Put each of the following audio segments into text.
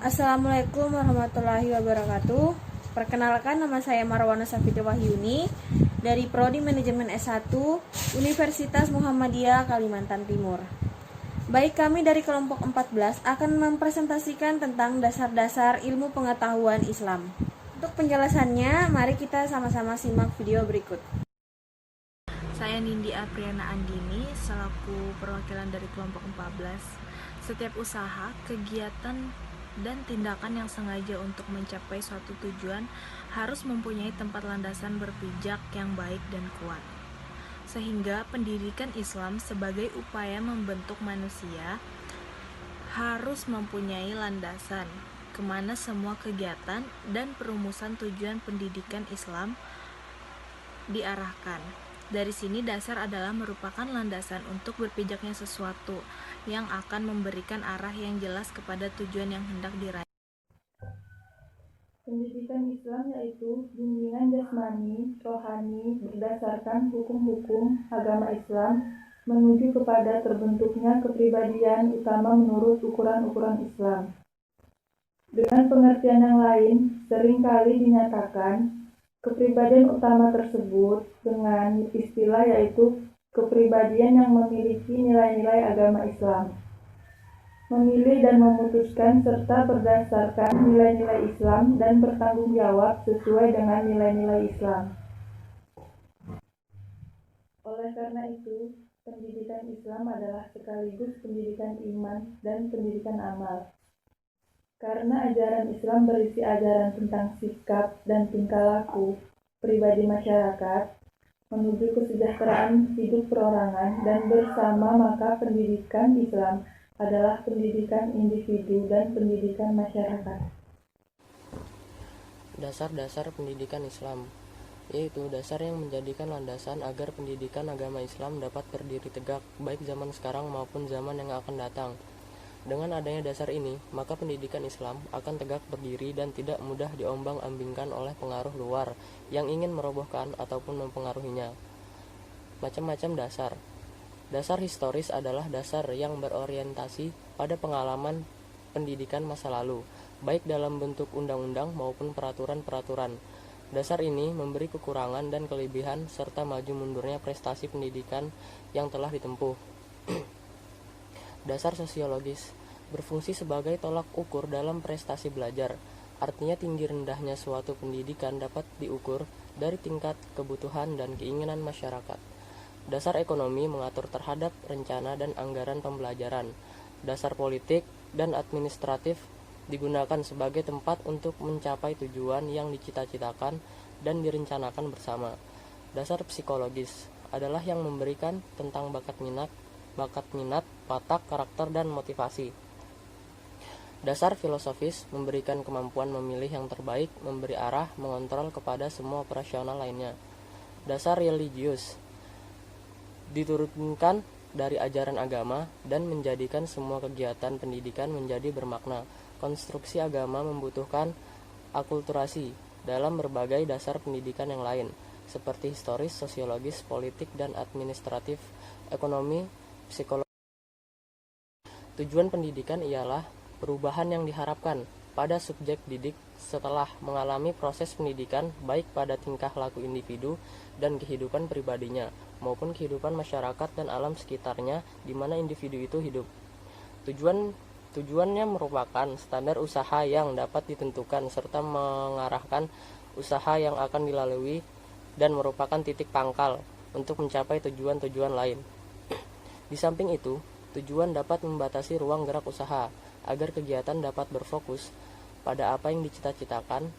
Assalamualaikum warahmatullahi wabarakatuh. Perkenalkan, nama saya Marwana Safitri Wahyuni dari Prodi Manajemen S1 Universitas Muhammadiyah Kalimantan Timur. Baik, kami dari kelompok 14 akan mempresentasikan tentang dasar-dasar ilmu pengetahuan Islam. Untuk penjelasannya, mari kita sama-sama simak video berikut. Saya Nindi Apriana Andini, selaku perwakilan dari kelompok 14. Setiap usaha, kegiatan, dan tindakan yang sengaja untuk mencapai suatu tujuan harus mempunyai tempat landasan berpijak yang baik dan kuat. Sehingga pendidikan Islam sebagai upaya membentuk manusia harus mempunyai landasan kemana semua kegiatan dan perumusan tujuan pendidikan Islam diarahkan. Dari sini dasar adalah merupakan landasan untuk berpijaknya sesuatu yang akan memberikan arah yang jelas kepada tujuan yang hendak diraih. Pendidikan Islam yaitu bimbingan jasmani, rohani berdasarkan hukum-hukum agama Islam menuju kepada terbentuknya kepribadian utama menurut ukuran-ukuran Islam. Dengan pengertian yang lain, seringkali dinyatakan kepribadian utama tersebut dengan istilah yaitu kepribadian yang memiliki nilai-nilai agama Islam. Memilih dan memutuskan serta berdasarkan nilai-nilai Islam dan bertanggung jawab sesuai dengan nilai-nilai Islam. Oleh karena itu, pendidikan Islam adalah sekaligus pendidikan iman dan pendidikan amal. Karena ajaran Islam berisi ajaran tentang sikap dan tingkah laku pribadi masyarakat menuju kesejahteraan hidup perorangan dan bersama, maka pendidikan Islam adalah pendidikan individu dan pendidikan masyarakat. Dasar-dasar pendidikan Islam, yaitu dasar yang menjadikan landasan agar pendidikan agama Islam dapat berdiri tegak baik zaman sekarang maupun zaman yang akan datang. Dengan adanya dasar ini, maka pendidikan Islam akan tegak berdiri dan tidak mudah diombang-ambingkan oleh pengaruh luar yang ingin merobohkan ataupun mempengaruhinya. Macam-macam dasar. Dasar historis adalah dasar yang berorientasi pada pengalaman pendidikan masa lalu, baik dalam bentuk undang-undang maupun peraturan-peraturan. Dasar ini memberi kekurangan dan kelebihan serta maju mundurnya prestasi pendidikan yang telah ditempuh. Dasar sosiologis berfungsi sebagai tolak ukur dalam prestasi belajar. Artinya tinggi rendahnya suatu pendidikan dapat diukur dari tingkat kebutuhan dan keinginan masyarakat. Dasar ekonomi mengatur terhadap rencana dan anggaran pembelajaran. Dasar politik dan administratif digunakan sebagai tempat untuk mencapai tujuan yang dicita-citakan dan direncanakan bersama. Dasar psikologis adalah yang memberikan tentang bakat minat, watak, karakter, dan motivasi. Dasar filosofis memberikan kemampuan memilih yang terbaik, memberi arah, mengontrol kepada semua operasional lainnya. Dasar religius diturunkan dari ajaran agama dan menjadikan semua kegiatan pendidikan menjadi bermakna. Konstruksi agama membutuhkan akulturasi dalam berbagai dasar pendidikan yang lain, seperti historis, sosiologis, politik, dan administratif, ekonomi, psikologi. Tujuan pendidikan ialah perubahan yang diharapkan pada subjek didik setelah mengalami proses pendidikan baik pada tingkah laku individu dan kehidupan pribadinya maupun kehidupan masyarakat dan alam sekitarnya di mana individu itu hidup. Tujuannya merupakan standar usaha yang dapat ditentukan serta mengarahkan usaha yang akan dilalui dan merupakan titik pangkal untuk mencapai tujuan-tujuan lain. Di samping itu, tujuan dapat membatasi ruang gerak usaha agar kegiatan dapat berfokus pada apa yang dicita-citakan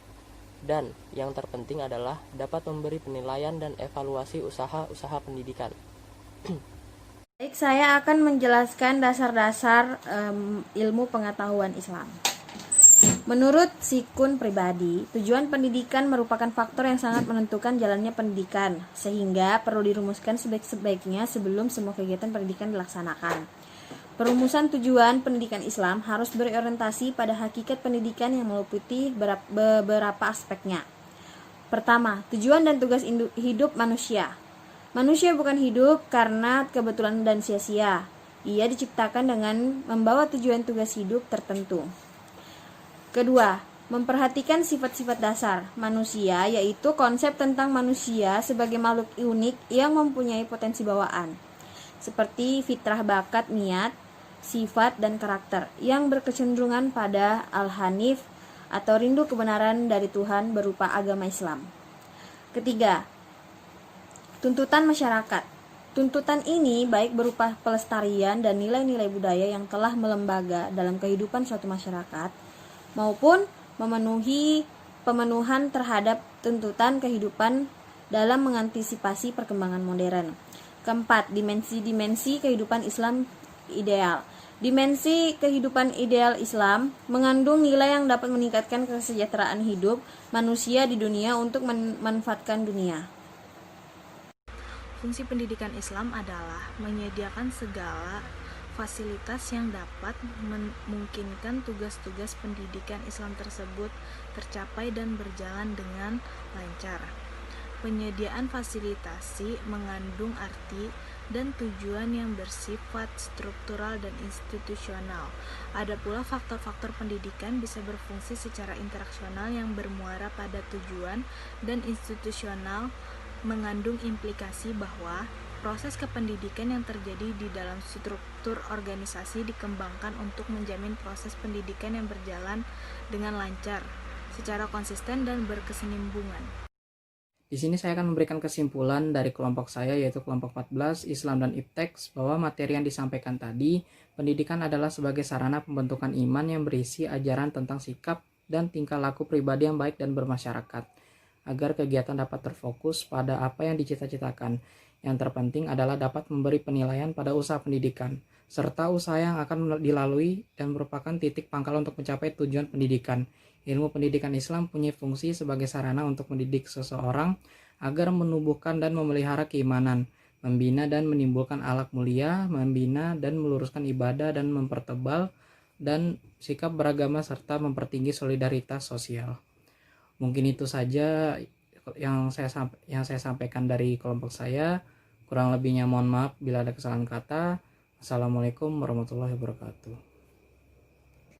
dan yang terpenting adalah dapat memberi penilaian dan evaluasi usaha-usaha pendidikan. Baik, saya akan menjelaskan dasar-dasar ilmu pengetahuan Islam. Menurut sikun pribadi, tujuan pendidikan merupakan faktor yang sangat menentukan jalannya pendidikan, sehingga perlu dirumuskan sebaik-baiknya sebelum semua kegiatan pendidikan dilaksanakan. Perumusan tujuan pendidikan Islam harus berorientasi pada hakikat pendidikan yang meliputi beberapa aspeknya. Pertama, tujuan dan tugas hidup manusia. Manusia bukan hidup karena kebetulan dan sia-sia. Ia diciptakan dengan membawa tujuan tugas hidup tertentu. Kedua, memperhatikan sifat-sifat dasar manusia, yaitu konsep tentang manusia sebagai makhluk unik yang mempunyai potensi bawaan, seperti fitrah, bakat, niat, sifat, dan karakter, yang berkecenderungan pada al-hanif atau rindu kebenaran dari Tuhan berupa agama Islam. Ketiga, tuntutan masyarakat. Tuntutan ini baik berupa pelestarian dan nilai-nilai budaya yang telah melembaga dalam kehidupan suatu masyarakat, maupun pemenuhan terhadap tuntutan kehidupan dalam mengantisipasi perkembangan modern. Keempat, dimensi-dimensi kehidupan Islam ideal. Dimensi kehidupan ideal Islam mengandung nilai yang dapat meningkatkan kesejahteraan hidup manusia di dunia untuk memanfaatkan dunia. Fungsi pendidikan Islam adalah menyediakan segala fasilitas yang dapat memungkinkan tugas-tugas pendidikan Islam tersebut tercapai dan berjalan dengan lancar. Penyediaan fasilitasi mengandung arti dan tujuan yang bersifat struktural dan institusional. Ada pula faktor-faktor pendidikan bisa berfungsi secara interaksional yang bermuara pada tujuan dan institusional, mengandung implikasi bahwa proses kependidikan yang terjadi di dalam struktur organisasi dikembangkan untuk menjamin proses pendidikan yang berjalan dengan lancar, secara konsisten dan berkesinambungan. Di sini saya akan memberikan kesimpulan dari kelompok saya, yaitu kelompok 14, Islam dan Ipteks, bahwa materi yang disampaikan tadi, pendidikan adalah sebagai sarana pembentukan iman yang berisi ajaran tentang sikap dan tingkah laku pribadi yang baik dan bermasyarakat, agar kegiatan dapat terfokus pada apa yang dicita-citakan. Yang terpenting adalah dapat memberi penilaian pada usaha pendidikan, serta usaha yang akan dilalui dan merupakan titik pangkal untuk mencapai tujuan pendidikan. Ilmu pendidikan Islam punya fungsi sebagai sarana untuk mendidik seseorang agar menumbuhkan dan memelihara keimanan, membina dan menimbulkan akhlak mulia, membina dan meluruskan ibadah dan mempertebal dan sikap beragama serta mempertinggi solidaritas sosial. Mungkin itu saja yang saya sampaikan dari kelompok saya. Kurang lebihnya mohon maaf bila ada kesalahan kata. Assalamualaikum warahmatullahi wabarakatuh.